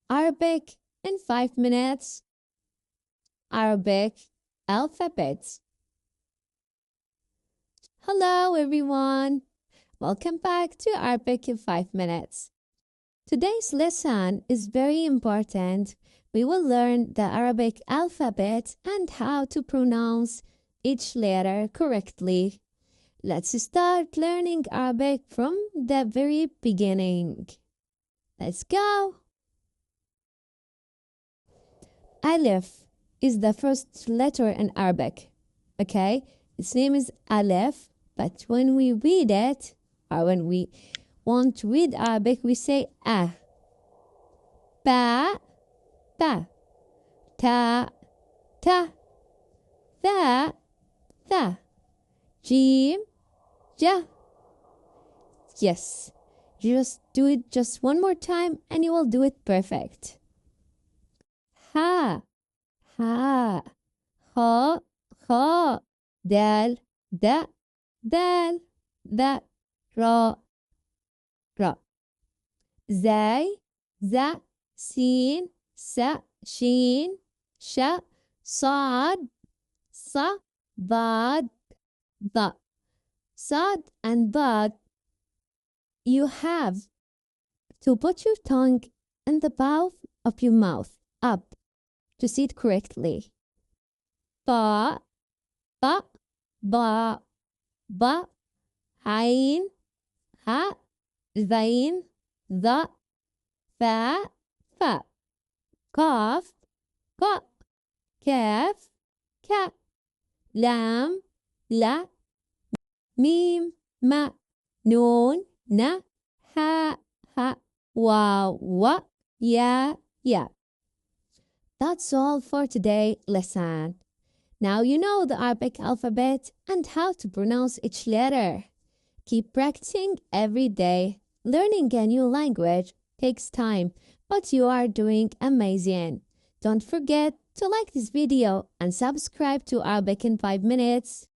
Arabic in 5 minutes. Arabic alphabets. Hello everyone. Welcome back to Arabic in 5 minutes. Today's lesson is very important. We will learn the Arabic alphabet and how to pronounce each letter correctly. Let's start learning Arabic from the very beginning. Let's go. Alif is the first letter in Arabic. Okay? Its name is Alif, but when we read it, or when we want to read Arabic, we say ah. Ba, ba. Ta, ta. Tha, tha. Jim, ja. Yes. Just do it just one more time and you will do it perfect. Ha, ha. Kha, kha. Dal, da, dal, da. Ra, ra. Zay, za. Sin, sa, shin, sha. Sad, sa. Dad, da. Sad and dad. You have to put your tongue in the bow of your mouth up to see it correctly. Ba, ba, ba, ba. Ain, ha, zain, za, fa, fa. Kaf, ka, kaf, ka. Lam, la. Mim, ma. Noon, na. Ha, ha. Wa, wa. Ya, ya. That's all for today lesson. Now you know the Arabic alphabet and how to pronounce each letter. Keep practicing every day. Learning a new language takes time, but you are doing amazing. Don't forget to like this video and subscribe to Arabic in 5 minutes.